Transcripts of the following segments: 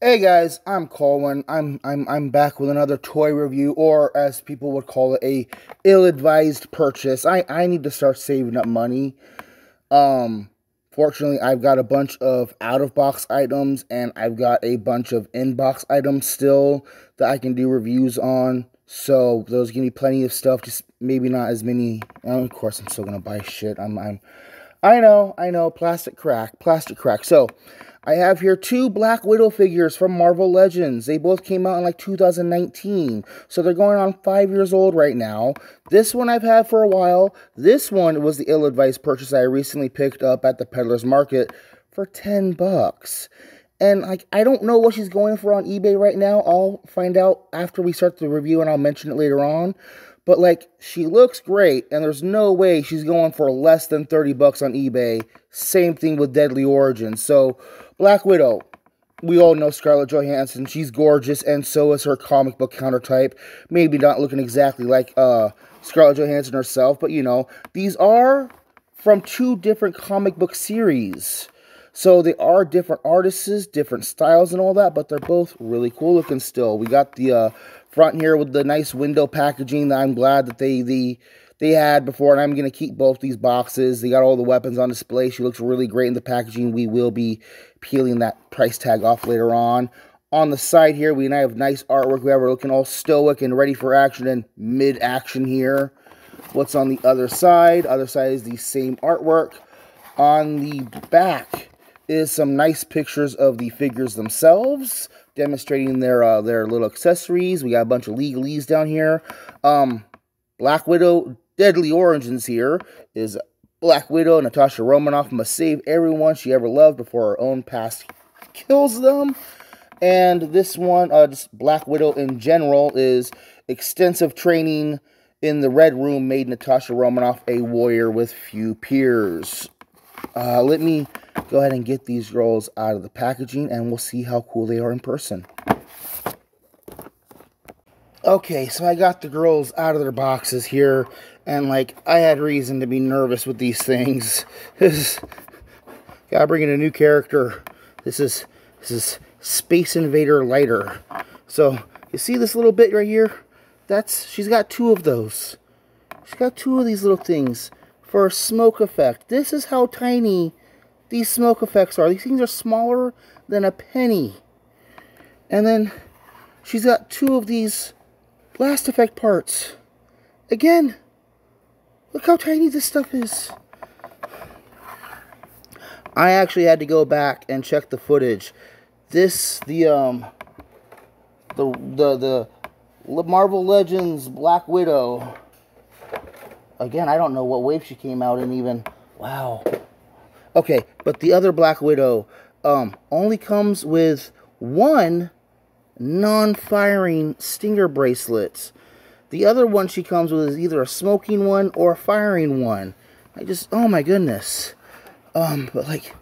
Hey guys, I'm Colwen. I'm back with another toy review, or as people would call it, a ill-advised purchase. I need to start saving up money. Um, Fortunately, I've got a bunch of out-of-box items, and I've got a bunch of in-box items still that I can do reviews on. So those give me plenty of stuff, just maybe not as many. Of course, I'm still gonna buy shit. I know, plastic crack. So, I have here two Black Widow figures from Marvel Legends. They both came out in like 2019, so they're going on 5 years old right now. This one I've had for a while. This one was the ill-advised purchase I recently picked up at the Peddler's Market for 10 bucks. And like, I don't know what she's going for on eBay right now. I'll find out after we start the review, and I'll mention it later on. But, like, she looks great, and there's no way she's going for less than 30 bucks on eBay. Same thing with Deadly Origin. So, Black Widow, we all know Scarlett Johansson. She's gorgeous, and so is her comic book countertype. Maybe not looking exactly like Scarlett Johansson herself, but, you know, these are from two different comic book series. So they are different artists, different styles and all that, but they're both really cool looking still. We got the front here with the nice window packaging that I'm glad that they had before, and I'm going to keep both these boxes. They got all the weapons on display. She looks really great in the packaging. We will be peeling that price tag off later on. On the side here, we have nice artwork. We have her looking all stoic and ready for action and mid-action here. What's on the other side? Other side is the same artwork. On the back is some nice pictures of the figures themselves, demonstrating their little accessories. We got a bunch of legalese down here. Black Widow, Deadly Origins here is Black Widow. Natasha Romanoff must save everyone she ever loved before her own past kills them. And this one, just Black Widow in general, is extensive training in the Red Room made Natasha Romanoff a warrior with few peers. Let me go ahead and get these girls out of the packaging, and we'll see how cool they are in person. Okay, so I got the girls out of their boxes here, and like, I had reason to be nervous with these things. Gotta bring in a new character. This is Space Invader Lighter. So, you see this little bit right here? She's got two of those. She's got two of these little things for a smoke effect. This is how tiny these smoke effects are. These things are smaller than a penny. And then she's got two of these blast effect parts. Again, look how tiny this stuff is. I actually had to go back and check the footage. The Marvel Legends Black Widow. Again, I don't know what wave she came out in even. Wow. Okay, but the other Black Widow only comes with one non-firing stinger bracelet. The other one she comes with is either a smoking one or a firing one. Oh my goodness. But like,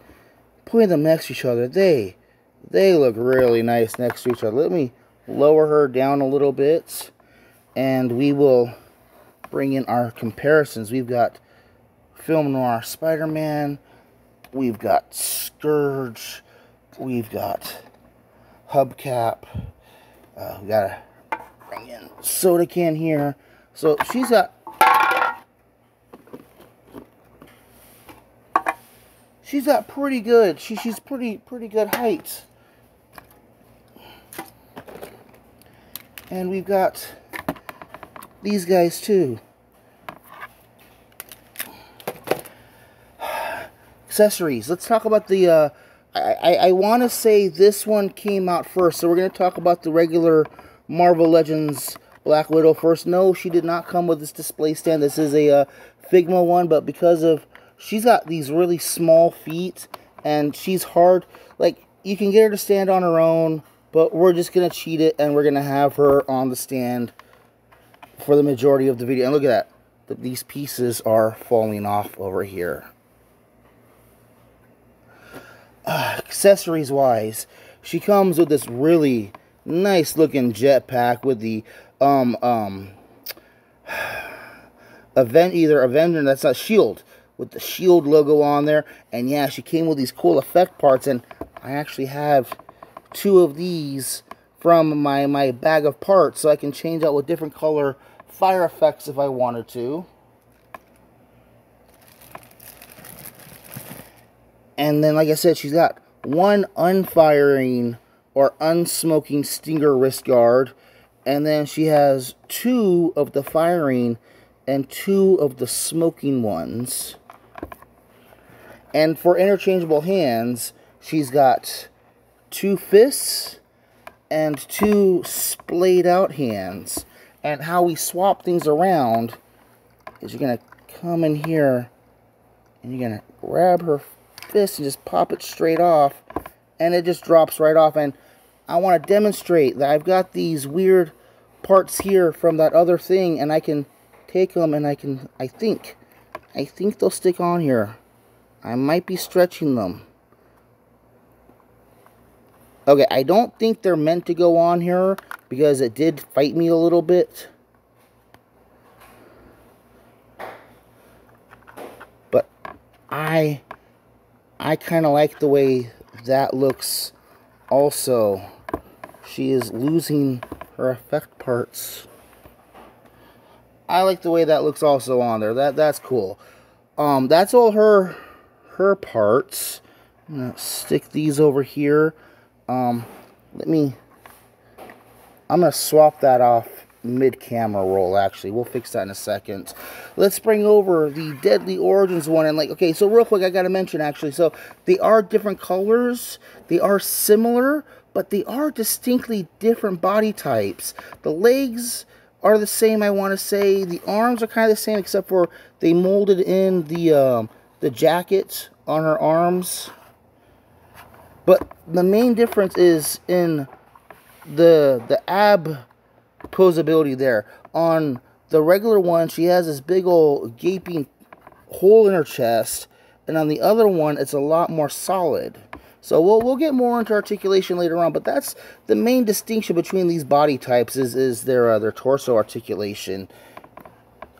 putting them next to each other, they look really nice next to each other. Let me lower her down a little bit, and we will bring in our comparisons. We've got Film Noir Spider-Man, we've got Scourge, we've got Hubcap, we gotta bring in Soda Can here. So she's got pretty good, she's pretty good height. And we've got these guys too. Accessories. Let's talk about the, I want to say this one came out first, so we're going to talk about the regular Marvel Legends Black Widow first. No, she did not come with this display stand. This is a Figma one, but because of, she's got these really small feet, and she's hard, like, you can get her to stand on her own, but we're just going to cheat it, and we're going to have her on the stand for the majority of the video. And look at that. These pieces are falling off over here. Accessories wise, she comes with this really nice looking jetpack with the Avenger, that's not Shield, with the Shield logo on there. And yeah, she came with these cool effect parts, and I actually have 2 of these from my bag of parts, so I can change out with different color fire effects if I wanted to. And then, like I said, she's got 1 unfiring or unsmoking stinger wrist guard, and then she has 2 of the firing and 2 of the smoking ones. And for interchangeable hands, she's got 2 fists and 2 splayed out hands. And how we swap things around is you're going to come in here and you're going to grab her fist and just pop it straight off, and it just drops right off. And I want to demonstrate that I've got these weird parts here from that other thing, and I can take them and I think they'll stick on here. I might be stretching them. Okay, I don't think they're meant to go on here because it did fight me a little bit. But I kind of like the way that looks also. She is losing her effect parts. I like the way that looks also on there. That's cool. That's all her parts. I'm gonna stick these over here. I'm gonna swap that off mid-camera roll, actually. We'll fix that in a second. Let's bring over the Deadly Origins one. And like, okay, so real quick, I gotta mention, actually, so they are different colors. They are similar, but they are distinctly different body types. The legs are the same, I want to say. The arms are kind of the same, except for they molded in the jacket on her arms. But the main difference is in the ab posability there. On the regular one, she has this big old gaping hole in her chest, and on the other one, it's a lot more solid. So we'll get more into articulation later on, but that's the main distinction between these body types is their torso articulation.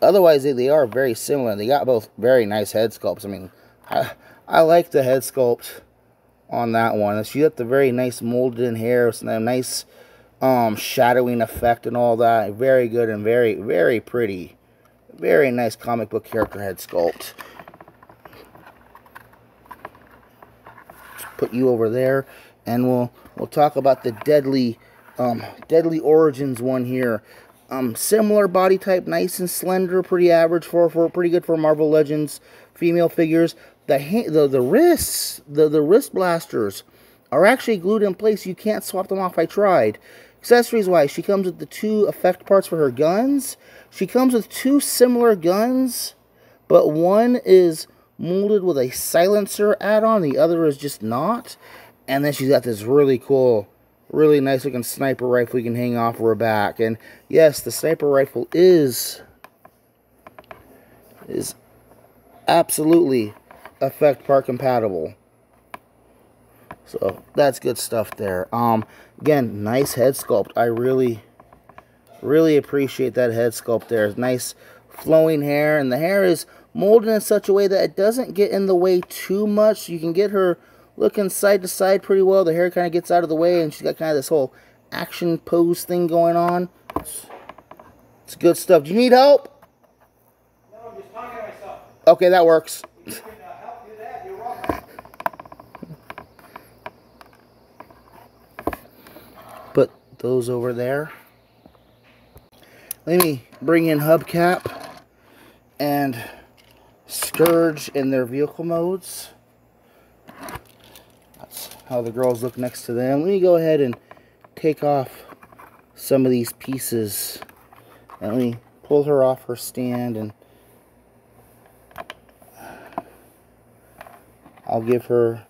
Otherwise, they are very similar. They got both very nice head sculpts. I mean, I like the head sculpt on that one. She got the very nice molded in hair, so that nice shadowing effect and all that. Very good and very, very pretty. Very nice comic book character head sculpt. Put you over there, and we'll talk about the Deadly Origins one here. Similar body type, nice and slender, pretty average for pretty good for Marvel Legends female figures. The wrists, the wrist blasters are actually glued in place. You can't swap them off. I tried. Accessories wise, she comes with the 2 effect parts for her guns. She comes with 2 similar guns, but one is molded with a silencer add-on, the other is just not. And then she's got this really cool, really nice looking sniper rifle you can hang off her back. And yes, the sniper rifle is absolutely effect part compatible. So that's good stuff there. Again, nice head sculpt. I really appreciate that head sculpt there. It's nice flowing hair, and the hair is molded in such a way that it doesn't get in the way too much. You can get her looking side to side pretty well. The hair kind of gets out of the way, and she's got kind of this whole action pose thing going on. It's good stuff. Do you need help? No, I'm just talking to myself. Okay, that works. You can help do that. You're welcome. Put those over there. Let me bring in Hubcap and Scourge in their vehicle modes. That's how the girls look next to them. Let me go ahead and take off some of these pieces. And let me pull her off her stand, and I'll give her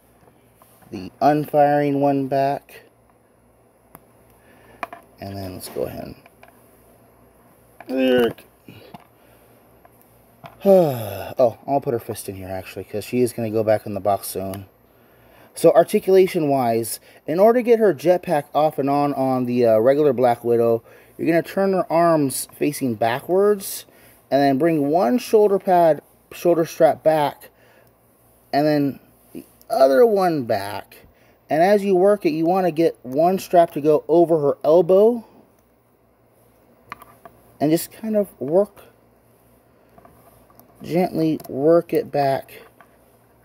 the unfiring one back. And then let's go ahead and oh, I'll put her fist in here, actually, because she is going to go back in the box soon. So, articulation-wise, in order to get her jetpack off and on the regular Black Widow, you're going to turn her arms facing backwards, and then bring one shoulder strap back, and then the other one back, And as you work it, you want to get one strap to go over her elbow. And just kind of gently work it back.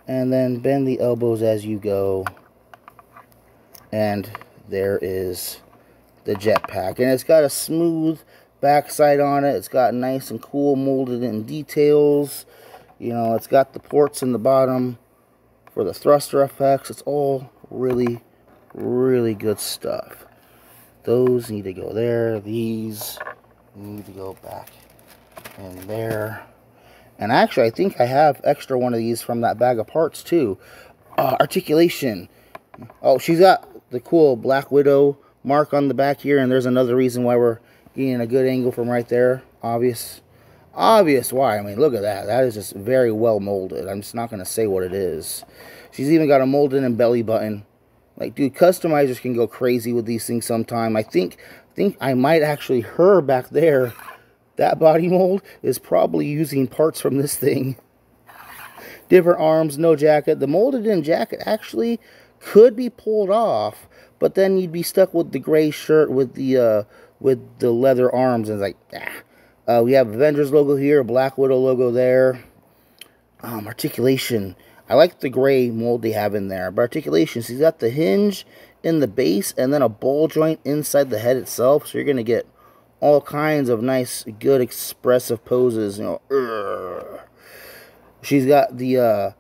And then bend the elbows as you go. And there is the jetpack. And it's got a smooth backside on it. It's got nice and cool molded in details. You know, it's got the ports in the bottom for the thruster effects. It's all really, really good stuff. Those need to go there. These need to go back in there. And actually, I think I have extra one of these from that bag of parts too. Articulation. Oh, she's got the cool Black Widow mark on the back here, and there's another reason why we're getting a good angle from right there. Obvious why. I mean, look at that. That is just very well molded. I'm just not going to say what it is. She's even got a molded in belly button. Like, dude, customizers can go crazy with these things sometime. I think I might actually, her back there, that body mold is probably using parts from this thing. Different arms, no jacket. The molded in jacket actually could be pulled off, but then you'd be stuck with the gray shirt with the leather arms, and it's like, we have Avengers logo here, Black Widow logo there. Articulation. I like the gray mold they have in there. But articulation, she's got the hinge in the base and then a ball joint inside the head itself. So you're going to get all kinds of nice, good, expressive poses. You know, she's got the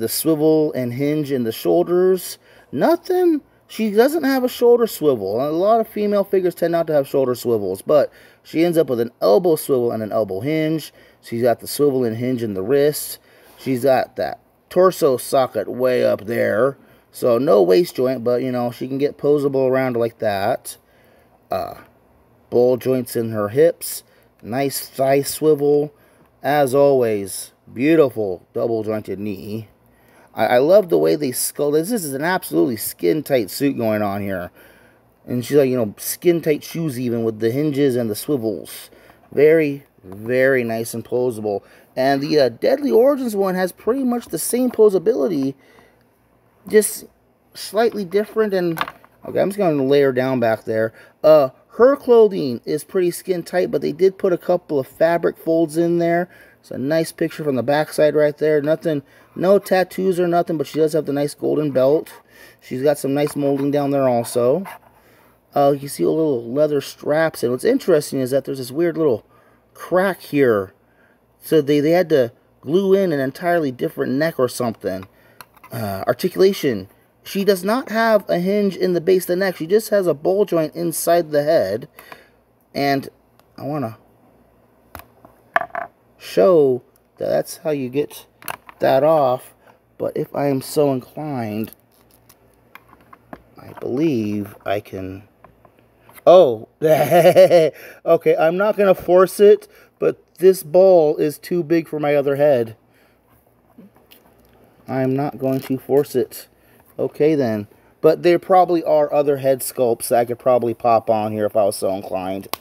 swivel and hinge in the shoulders. Nothing. She doesn't have a shoulder swivel. A lot of female figures tend not to have shoulder swivels, but she ends up with an elbow swivel and an elbow hinge. She's got the swivel and hinge in the wrist. She's got that torso socket way up there. So no waist joint, but, you know, she can get posable around like that. Ball joints in her hips. Nice thigh swivel. As always, beautiful double jointed knee. I love the way they sculpt. This is an absolutely skin-tight suit going on here. And she's like, you know, skin-tight shoes even with the hinges and the swivels. Very, very nice and posable. And the Deadly Origins one has pretty much the same posability, just slightly different. And okay, I'm just going to layer down back there. Her clothing is pretty skin tight, but they did put a couple of fabric folds in there. It's a nice picture from the backside right there. Nothing, no tattoos or nothing, but she does have the nice golden belt. She's got some nice molding down there also. You can see a little leather straps, and what's interesting is that there's this weird little crack here. So they had to glue in an entirely different neck or something. Articulation. She does not have a hinge in the base of the neck. She just has a ball joint inside the head. And I want to show that that's how you get that off. But if I am so inclined, I believe I can... Oh, okay, I'm not going to force it, but this ball is too big for my other head. I'm not going to force it. Okay, then. But there probably are other head sculpts that I could probably pop on here if I was so inclined.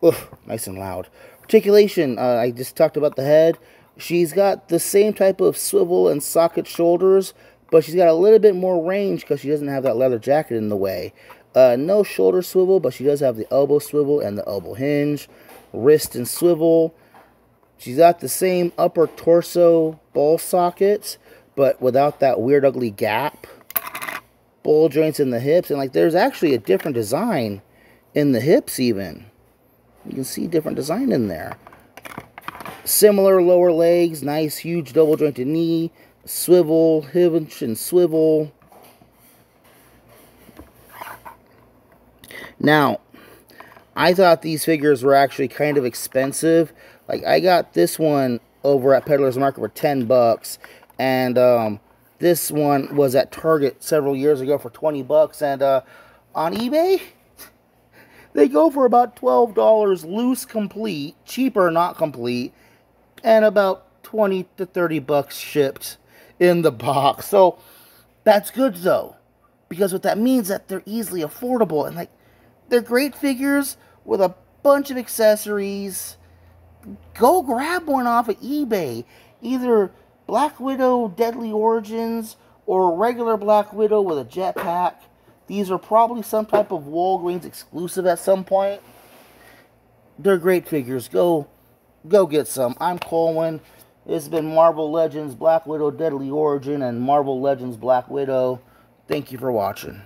Oof, nice and loud. Articulation, I just talked about the head. She's got the same type of swivel and socket shoulders, but she's got a little bit more range because she doesn't have that leather jacket in the way. No shoulder swivel, but she does have the elbow swivel and the elbow hinge. Wrist and swivel. She's got the same upper torso ball sockets, but without that weird ugly gap. Ball joints in the hips, and like there's actually a different design in the hips even. You can see different design in there. Similar lower legs, nice huge double jointed knee, swivel, hinge and swivel. Now, I thought these figures were actually kind of expensive. Like, I got this one over at Peddler's Market for 10 bucks. And this one was at Target several years ago for 20 bucks. And on eBay, they go for about $12 loose complete, cheaper not complete, and about 20 to 30 bucks shipped in the box. So, that's good though. Because what that means is that they're easily affordable. And like, they're great figures with a bunch of accessories. Go grab one off of eBay. Either Black Widow Deadly Origins or a regular Black Widow with a jetpack. These are probably some type of Walgreens exclusive at some point. They're great figures. Go get some. I'm Colwen. It's been Marvel Legends Black Widow Deadly Origin and Marvel Legends Black Widow. Thank you for watching.